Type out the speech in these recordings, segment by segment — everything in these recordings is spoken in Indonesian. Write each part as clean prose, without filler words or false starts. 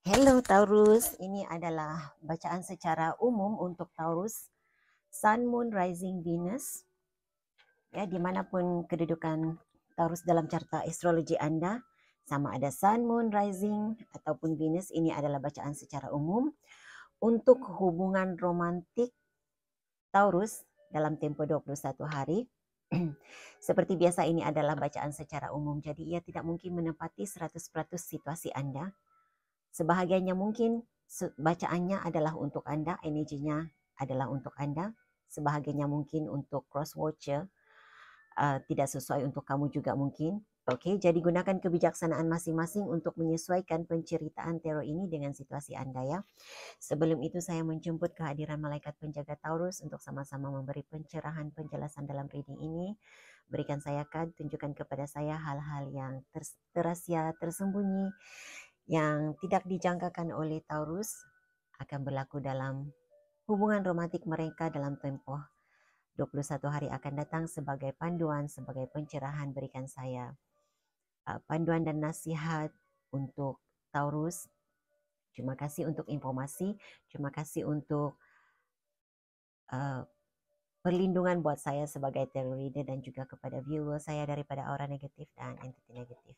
Hello Taurus, ini adalah bacaan secara umum untuk Taurus, Sun, Moon, Rising, Venus. Ya, dimanapun kedudukan Taurus dalam carta astrologi Anda, sama ada Sun, Moon, Rising, ataupun Venus, ini adalah bacaan secara umum untuk hubungan romantik Taurus dalam tempo 21 hari. Seperti biasa ini adalah bacaan secara umum, jadi ia tidak mungkin menepati 100% situasi Anda. Sebahagiannya mungkin bacaannya adalah untuk Anda, energinya adalah untuk Anda. Sebahagiannya mungkin untuk cross watcher, tidak sesuai untuk kamu juga mungkin. Oke, jadi gunakan kebijaksanaan masing-masing untuk menyesuaikan penceritaan tarot ini dengan situasi Anda ya. Sebelum itu saya menjemput kehadiran malaikat penjaga Taurus untuk sama-sama memberi pencerahan penjelasan dalam reading ini. Berikan saya kad, tunjukkan kepada saya hal-hal yang terasiat, tersembunyi, yang tidak dijangkakan oleh Taurus akan berlaku dalam hubungan romantik mereka dalam tempoh 21 hari akan datang sebagai panduan, sebagai pencerahan. Berikan saya panduan dan nasihat untuk Taurus. Terima kasih untuk informasi, terima kasih untuk perlindungan buat saya sebagai tarot reader dan juga kepada viewer saya daripada aura negatif dan entiti negatif.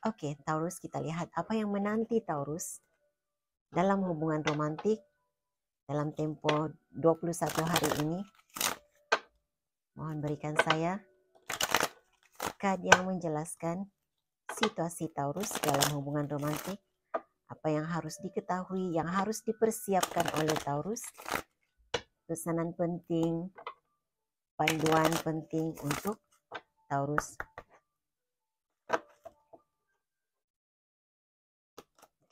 Oke, Taurus, kita lihat apa yang menanti Taurus dalam hubungan romantik dalam tempo 21 hari ini. Mohon berikan saya kad yang menjelaskan situasi Taurus dalam hubungan romantik. Apa yang harus diketahui, yang harus dipersiapkan oleh Taurus. Pesanan penting, panduan penting untuk Taurus.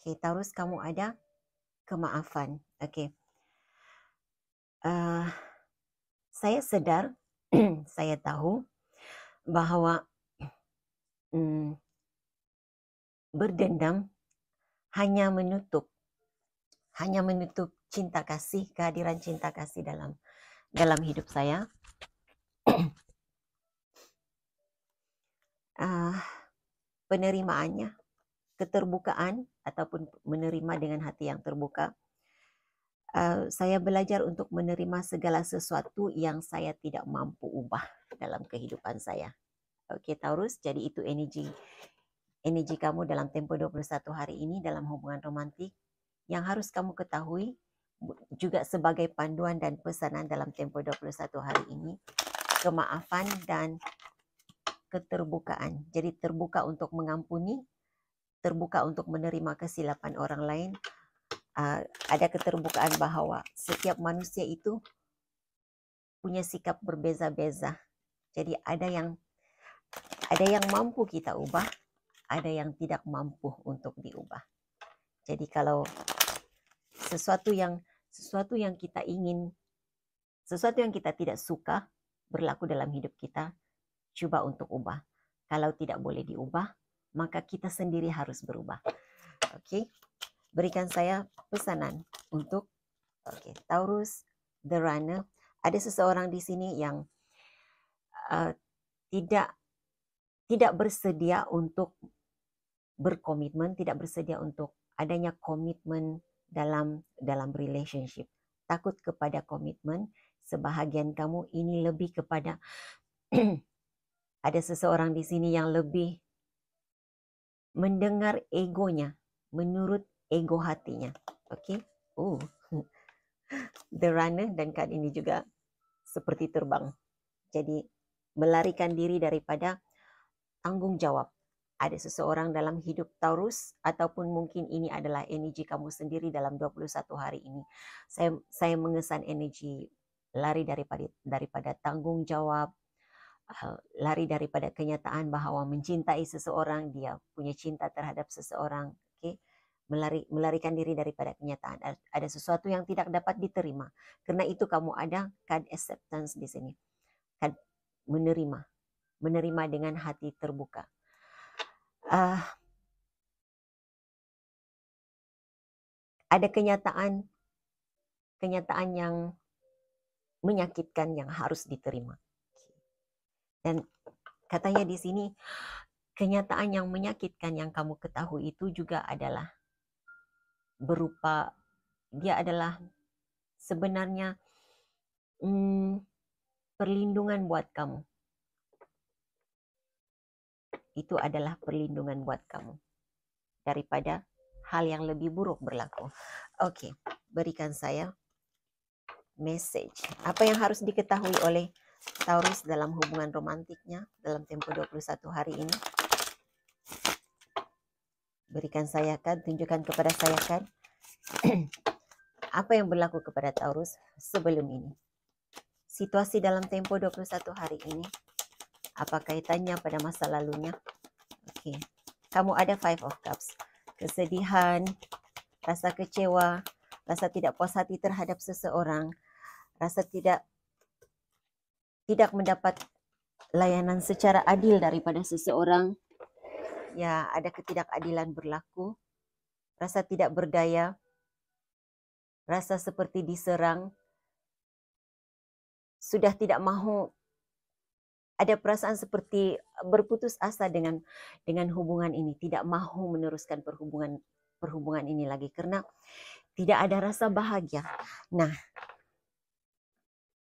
Oke, Taurus, kamu ada kemaafan. Oke. Saya sadar, saya tahu bahwa berdendam hanya menutup cinta kasih, kehadiran cinta kasih dalam hidup saya. Penerimaannya, keterbukaan ataupun menerima dengan hati yang terbuka. Saya belajar untuk menerima segala sesuatu yang saya tidak mampu ubah dalam kehidupan saya. Oke, Taurus, jadi itu energi kamu dalam tempo 21 hari ini dalam hubungan romantik. Yang harus kamu ketahui juga sebagai panduan dan pesanan dalam tempo 21 hari ini, kemaafan dan keterbukaan. Jadi terbuka untuk mengampuni, terbuka untuk menerima kesilapan orang lain. Ada keterbukaan bahwa setiap manusia itu punya sikap berbeza-beza. Jadi ada yang mampu kita ubah, ada yang tidak mampu untuk diubah. Jadi kalau sesuatu yang kita ingin, sesuatu yang kita tidak suka berlaku dalam hidup kita, coba untuk ubah. Kalau tidak boleh diubah, maka kita sendiri harus berubah. Oke, berikan saya pesanan untuk Taurus, the runner. Ada seseorang di sini yang tidak bersedia untuk berkomitmen, tidak bersedia untuk adanya komitmen dalam relationship. Takut kepada komitmen. Sebahagian kamu ini lebih kepada ada seseorang di sini yang lebih mendengar egonya, menurut ego hatinya. Oke. The runner, dan kad ini juga seperti terbang. Jadi melarikan diri daripada tanggung jawab. Ada seseorang dalam hidup Taurus, ataupun mungkin ini adalah energi kamu sendiri dalam 21 hari ini. Saya mengesan energi lari daripada tanggung jawab, lari daripada kenyataan bahwa mencintai seseorang, dia punya cinta terhadap seseorang. Okay? Melarikan diri daripada kenyataan. Ada sesuatu yang tidak dapat diterima. Karena itu kamu ada kad acceptance di sini. Kad menerima dengan hati terbuka. Ada kenyataan yang menyakitkan yang harus diterima. Dan katanya di sini, kenyataan yang menyakitkan yang kamu ketahui itu juga adalah berupa dia adalah sebenarnya perlindungan buat kamu. Itu adalah perlindungan buat kamu daripada hal yang lebih buruk berlaku. Oke, berikan saya message. Apa yang harus diketahui oleh Taurus dalam hubungan romantiknya dalam tempo 21 hari ini? Berikan saya kan, tunjukkan kepada saya kan. Apa yang berlaku kepada Taurus sebelum ini? Situasi dalam tempo 21 hari ini, apa kaitannya pada masa lalunya? Oke, kamu ada Five of Cups. Kesedihan, rasa kecewa, rasa tidak puas hati terhadap seseorang, rasa tidak mendapat layanan secara adil daripada seseorang. Ya, ada ketidakadilan berlaku, rasa tidak berdaya, rasa seperti diserang, sudah tidak mahu, ada perasaan seperti berputus asa dengan hubungan ini, tidak mahu meneruskan perhubungan ini lagi karena tidak ada rasa bahagia. Nah,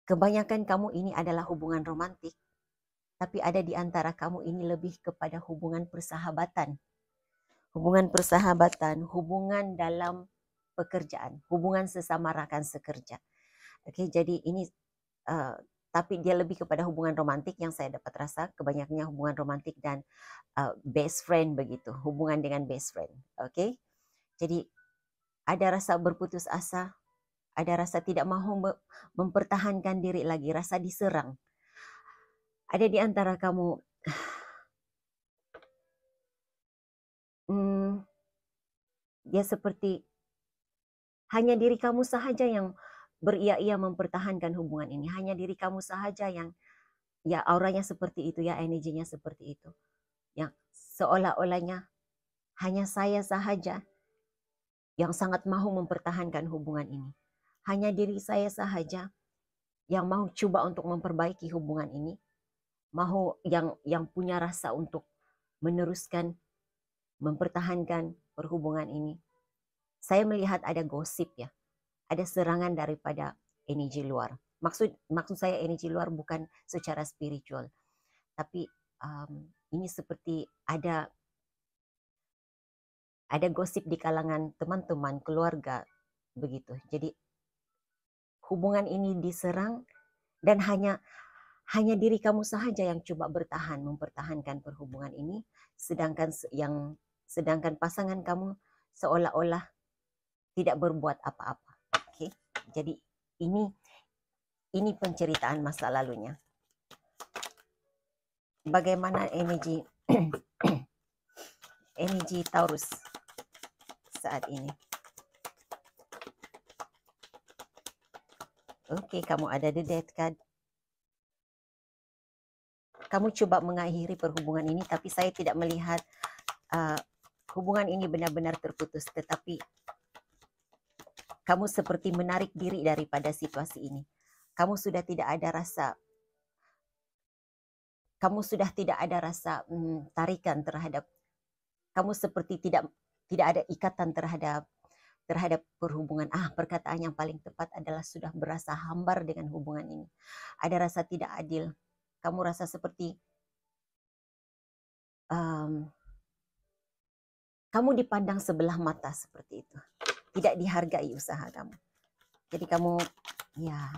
kebanyakan kamu ini adalah hubungan romantik, tapi ada di antara kamu ini lebih kepada hubungan persahabatan. Hubungan persahabatan, hubungan dalam pekerjaan, hubungan sesama rakan sekerja. Oke, jadi ini tapi dia lebih kepada hubungan romantik yang saya dapat rasa, kebanyakannya hubungan romantik dan best friend begitu, hubungan dengan best friend. Oke, jadi ada rasa berputus asa, ada rasa tidak mahu mempertahankan diri lagi, rasa diserang. Ada di antara kamu dia seperti hanya diri kamu sahaja yang beria-ia mempertahankan hubungan ini. Hanya diri kamu sahaja yang ya auranya seperti itu, ya energinya seperti itu. Yang seolah-olahnya hanya saya sahaja yang sangat mahu mempertahankan hubungan ini. Hanya diri saya sahaja yang mau coba untuk memperbaiki hubungan ini. Mau yang punya rasa untuk meneruskan, mempertahankan perhubungan ini. Saya melihat ada gosip ya, ada serangan daripada energi luar. Maksud saya energi luar bukan secara spiritual, tapi ini seperti ada gosip di kalangan teman-teman, keluarga begitu. Jadi hubungan ini diserang dan hanya diri kamu sahaja yang coba bertahan, mempertahankan perhubungan ini, sedangkan pasangan kamu seolah-olah tidak berbuat apa-apa. Oke, jadi ini penceritaan masa lalunya. Bagaimana energi energi Taurus saat ini? Oke, kamu ada the Death card. Kamu coba mengakhiri perhubungan ini, tapi saya tidak melihat hubungan ini benar-benar terputus, tetapi kamu seperti menarik diri daripada situasi ini. Kamu sudah tidak ada rasa tarikan terhadap, kamu seperti tidak ada ikatan terhadap perhubungan. Perkataan yang paling tepat adalah sudah berasa hambar dengan hubungan ini. Ada rasa tidak adil. Kamu rasa seperti kamu dipandang sebelah mata seperti itu. Tidak dihargai usaha kamu. Jadi kamu ya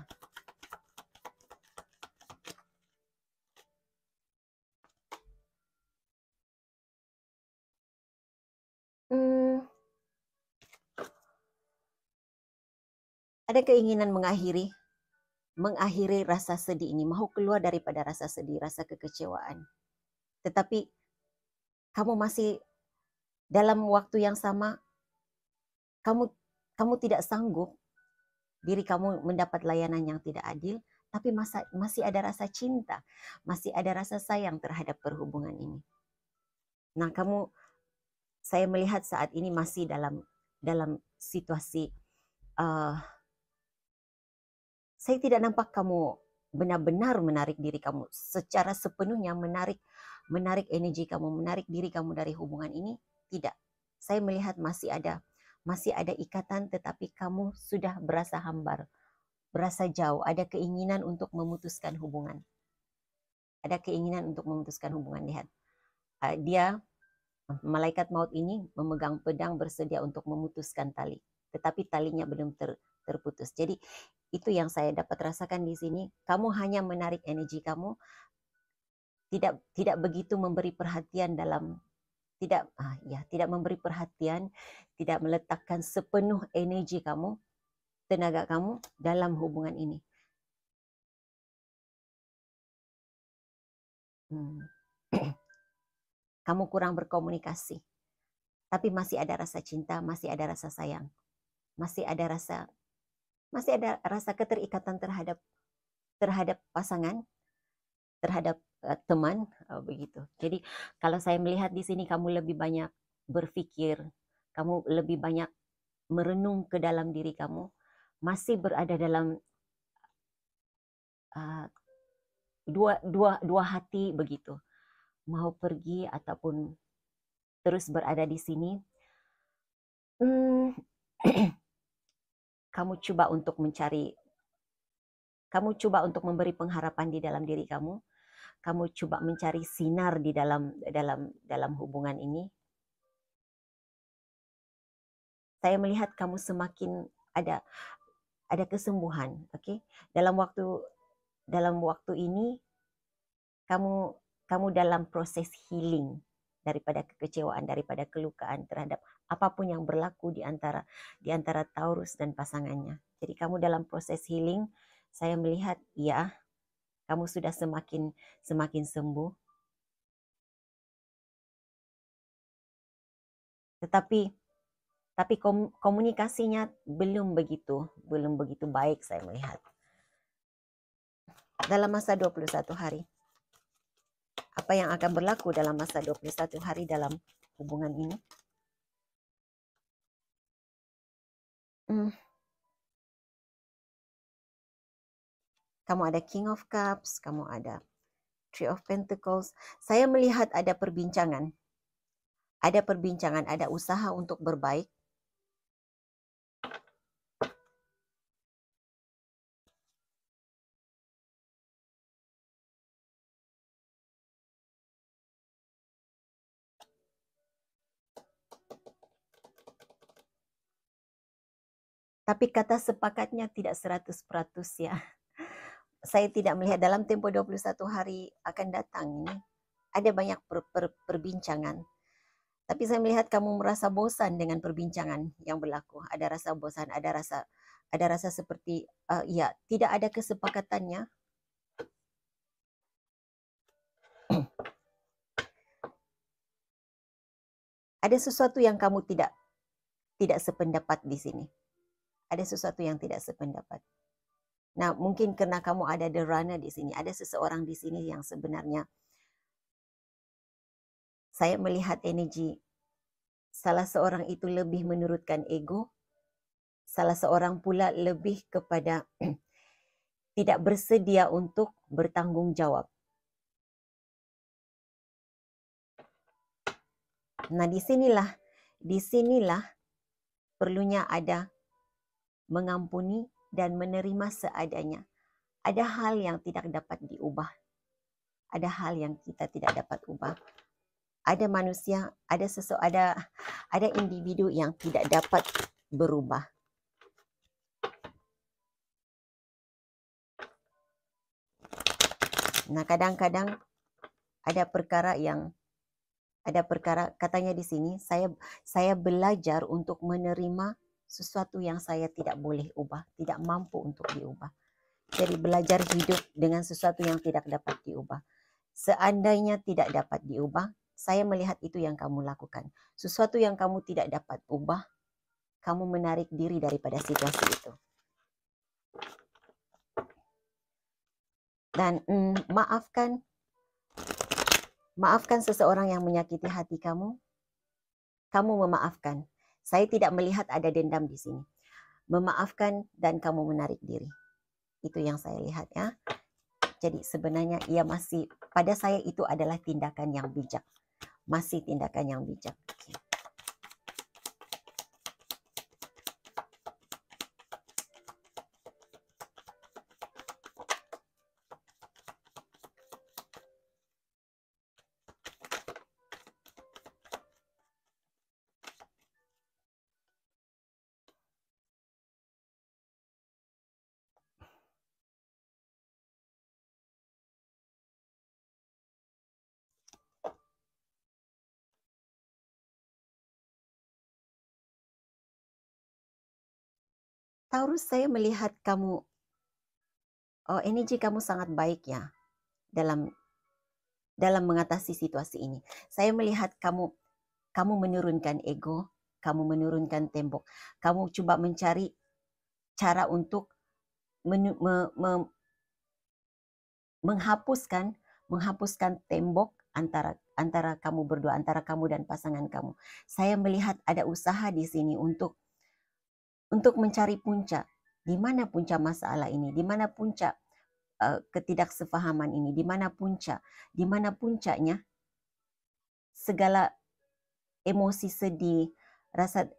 ada keinginan mengakhiri rasa sedih ini, mau keluar daripada rasa sedih, rasa kekecewaan. Tetapi kamu masih dalam waktu yang sama, kamu tidak sanggup diri kamu mendapat layanan yang tidak adil, tapi masih ada rasa cinta, masih ada rasa sayang terhadap perhubungan ini. Nah, saya melihat saat ini masih dalam situasi saya tidak nampak kamu benar-benar menarik diri kamu secara sepenuhnya, menarik energi kamu, menarik diri kamu dari hubungan ini. Tidak. Saya melihat masih ada masih ada ikatan, tetapi kamu sudah berasa hambar, berasa jauh, ada keinginan untuk memutuskan hubungan. Ada keinginan untuk memutuskan hubungan. Lihat, dia, malaikat maut ini memegang pedang bersedia untuk memutuskan tali, tetapi talinya belum terputus. Jadi itu yang saya dapat rasakan di sini. Kamu hanya menarik energi kamu, tidak begitu memberi perhatian dalam, tidak memberi perhatian, tidak meletakkan sepenuh energi kamu, tenaga kamu dalam hubungan ini. Kamu kurang berkomunikasi, tapi masih ada rasa cinta, masih ada rasa sayang, masih ada rasa keterikatan terhadap pasangan, terhadap teman, begitu. Jadi kalau saya melihat di sini, kamu lebih banyak berpikir, kamu lebih banyak merenung ke dalam diri kamu, masih berada dalam dua hati begitu, mau pergi ataupun terus berada di sini. Kamu coba untuk memberi pengharapan di dalam diri kamu. Kamu coba mencari sinar di dalam hubungan ini. Saya melihat kamu semakin ada kesembuhan, oke? Dalam waktu ini kamu dalam proses healing daripada kekecewaan, daripada kelukaan terhadap apapun yang berlaku di antara Taurus dan pasangannya. Jadi kamu dalam proses healing. Saya melihat ya, kamu sudah semakin sembuh. Tetapi komunikasinya belum begitu baik, saya melihat. Dalam masa 21 hari. Apa yang akan berlaku dalam masa 21 hari dalam hubungan ini? Kamu ada King of Cups, kamu ada Three of Pentacles. Saya melihat ada perbincangan. Ada usaha untuk berbaik. Tapi kata sepakatnya tidak 100% ya. Saya tidak melihat dalam tempo 21 hari akan datang ini. Ada banyak perbincangan. Tapi saya melihat kamu merasa bosan dengan perbincangan yang berlaku. Ada rasa bosan, ada rasa seperti ya, tidak ada kesepakatannya. Ada sesuatu yang kamu tidak sependapat di sini. Ada sesuatu yang tidak sependapat. Nah, mungkin karena kamu ada the runner di sini, ada seseorang di sini yang sebenarnya saya melihat energi salah seorang itu lebih menurutkan ego, salah seorang pula lebih kepada tidak bersedia untuk bertanggung jawab. Nah, disinilah perlunya ada mengampuni dan menerima seadanya. Ada hal yang tidak dapat diubah. Ada hal yang kita tidak dapat ubah. Ada manusia, ada individu yang tidak dapat berubah. Nah, kadang-kadang ada perkara katanya di sini, saya belajar untuk menerima sesuatu yang saya tidak boleh ubah, tidak mampu untuk diubah. Jadi belajar hidup dengan sesuatu yang tidak dapat diubah. Seandainya tidak dapat diubah, saya melihat itu yang kamu lakukan. Sesuatu yang kamu tidak dapat ubah, kamu menarik diri daripada situasi itu. Dan maafkan seseorang yang menyakiti hati kamu. Kamu memaafkan. Saya tidak melihat ada dendam di sini. Memaafkan dan kamu menarik diri. Itu yang saya lihat ya. Jadi sebenarnya pada saya itu adalah tindakan yang bijak. Masih tindakan yang bijak. Taurus, saya melihat kamu, energi kamu sangat baik ya dalam mengatasi situasi ini. Saya melihat kamu menurunkan ego, kamu menurunkan tembok, kamu coba mencari cara untuk menghapuskan tembok antara kamu berdua, antara kamu dan pasangan kamu. Saya melihat ada usaha di sini untuk mencari puncak. Di mana puncak masalah ini? Di mana puncak ketidaksepahaman ini? Di mana puncak? Di mana puncaknya segala emosi sedih, rasa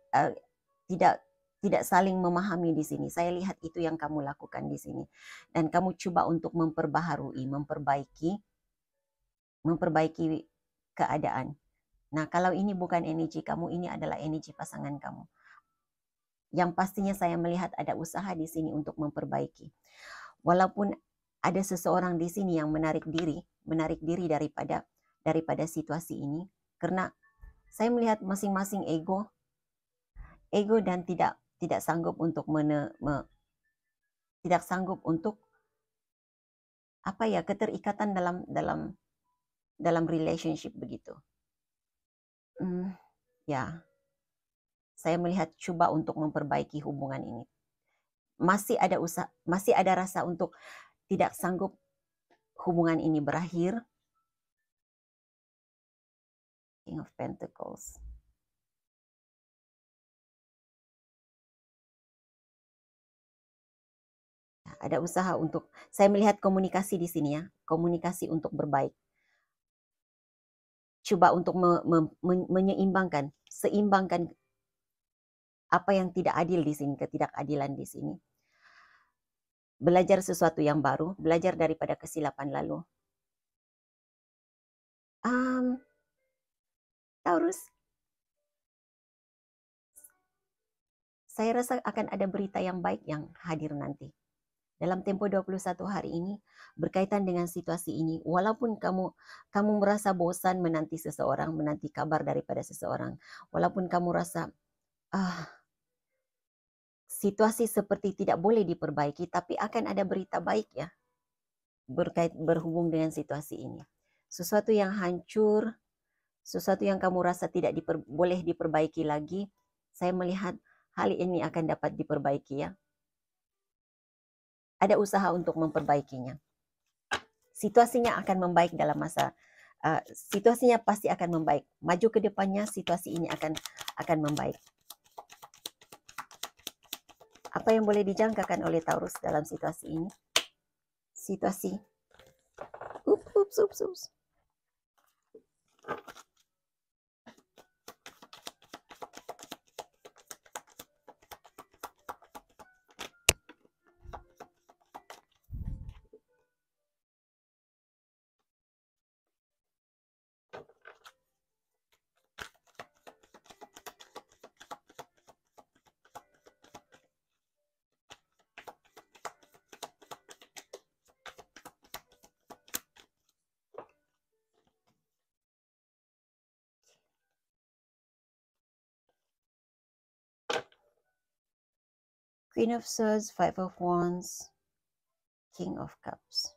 tidak saling memahami di sini. Saya lihat itu yang kamu lakukan di sini. Dan kamu coba untuk memperbaharui, memperbaiki keadaan. Nah, kalau ini bukan energi kamu, ini adalah energi pasangan kamu. Yang pastinya saya melihat ada usaha di sini untuk memperbaiki. Walaupun ada seseorang di sini yang menarik diri daripada situasi ini, karena saya melihat masing-masing ego dan tidak sanggup untuk tidak sanggup untuk keterikatan dalam relationship begitu. Ya, saya melihat coba untuk memperbaiki hubungan ini. Masih ada rasa untuk tidak sanggup hubungan ini berakhir. King of Pentacles. Ada usaha untuk, saya melihat komunikasi di sini ya, komunikasi untuk berbaik. Coba untuk seimbangkan apa yang tidak adil di sini, ketidakadilan di sini. Belajar sesuatu yang baru, belajar daripada kesilapan lalu. Taurus, saya rasa akan ada berita yang baik yang hadir nanti. Dalam tempo 21 hari ini, berkaitan dengan situasi ini, walaupun kamu merasa bosan menanti seseorang, menanti kabar daripada seseorang, walaupun kamu rasa situasi seperti tidak boleh diperbaiki, tapi akan ada berita baik ya, berhubung dengan situasi ini. Sesuatu yang hancur, sesuatu yang kamu rasa tidak boleh diperbaiki lagi, saya melihat hal ini akan dapat diperbaiki ya. Ada usaha untuk memperbaikinya. Situasinya akan membaik dalam masa, situasinya pasti akan membaik. Maju ke depannya, situasi ini akan membaik. Apa yang boleh dijangkakan oleh Taurus dalam situasi ini? Situasi. Ups. Queen of Swords, Five of Wands, King of Cups.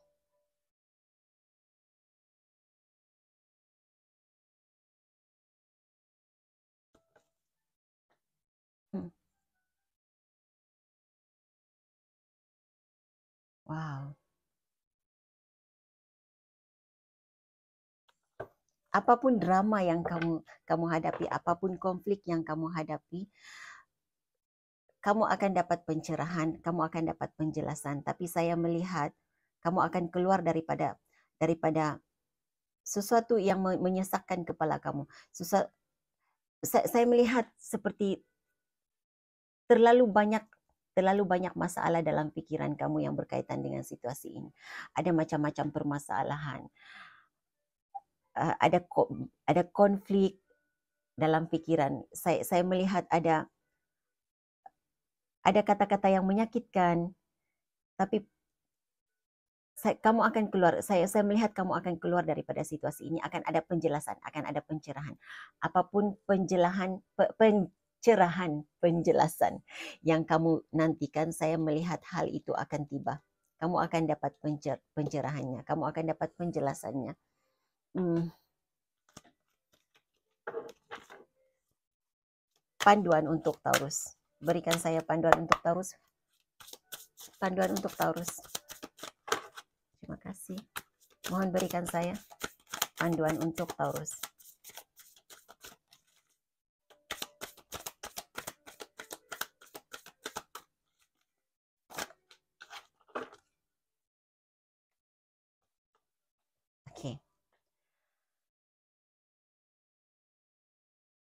Wow. Apapun drama yang kamu hadapi, apapun konflik yang kamu hadapi, kamu akan dapat pencerahan, kamu akan dapat penjelasan. Tapi saya melihat kamu akan keluar daripada sesuatu yang menyesakkan kepala kamu. Saya melihat seperti terlalu banyak masalah dalam pikiran kamu yang berkaitan dengan situasi ini. Ada macam-macam permasalahan. Ada konflik dalam pikiran. Saya melihat ada kata-kata yang menyakitkan, tapi kamu akan keluar. Saya melihat kamu akan keluar daripada situasi ini. Akan ada penjelasan, akan ada pencerahan. Apapun pencerahan, penjelasan yang kamu nantikan. Saya melihat hal itu akan tiba. Kamu akan dapat pencerahannya, kamu akan dapat penjelasannya. Panduan untuk Taurus. Berikan saya panduan untuk Taurus. Panduan untuk Taurus. Terima kasih. Mohon berikan saya panduan untuk Taurus. Oke.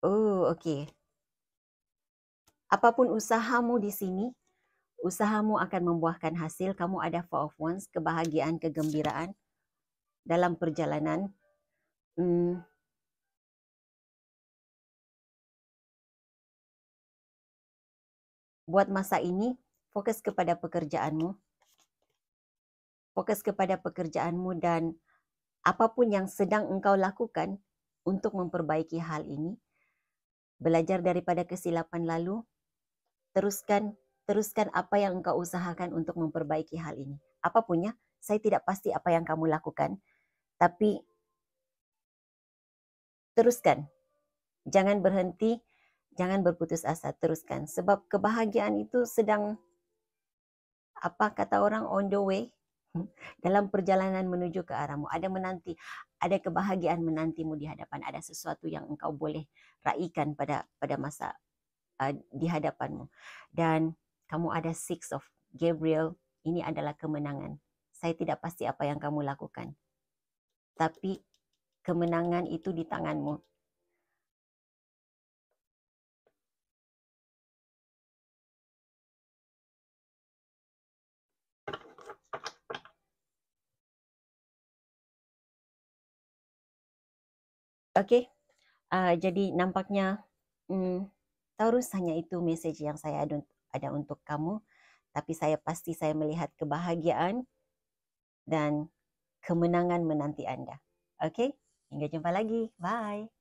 Oh, oke. Apapun usahamu di sini, usahamu akan membuahkan hasil. Kamu ada Four of Wands, kebahagiaan, kegembiraan dalam perjalanan. Buat masa ini, fokus kepada pekerjaanmu. Fokus kepada pekerjaanmu dan apapun yang sedang engkau lakukan untuk memperbaiki hal ini. Belajar daripada kesilapan lalu. Teruskan apa yang engkau usahakan untuk memperbaiki hal ini. Apapunnya, saya tidak pasti apa yang kamu lakukan, tapi teruskan. Jangan berhenti, jangan berputus asa, teruskan. Sebab kebahagiaan itu sedang, apa kata orang, on the way. Dalam perjalanan menuju ke arahmu. Ada kebahagiaan menantimu di hadapan. Ada sesuatu yang engkau boleh raikan pada masa di hadapanmu. Dan kamu ada Six of Gabriel. Ini adalah kemenangan. Saya tidak pasti apa yang kamu lakukan. Tapi kemenangan itu di tanganmu. Oke. Jadi nampaknya Taurus, hanya itu message yang saya ada untuk kamu. Tapi saya pasti saya melihat kebahagiaan dan kemenangan menanti Anda. Oke, hingga jumpa lagi. Bye.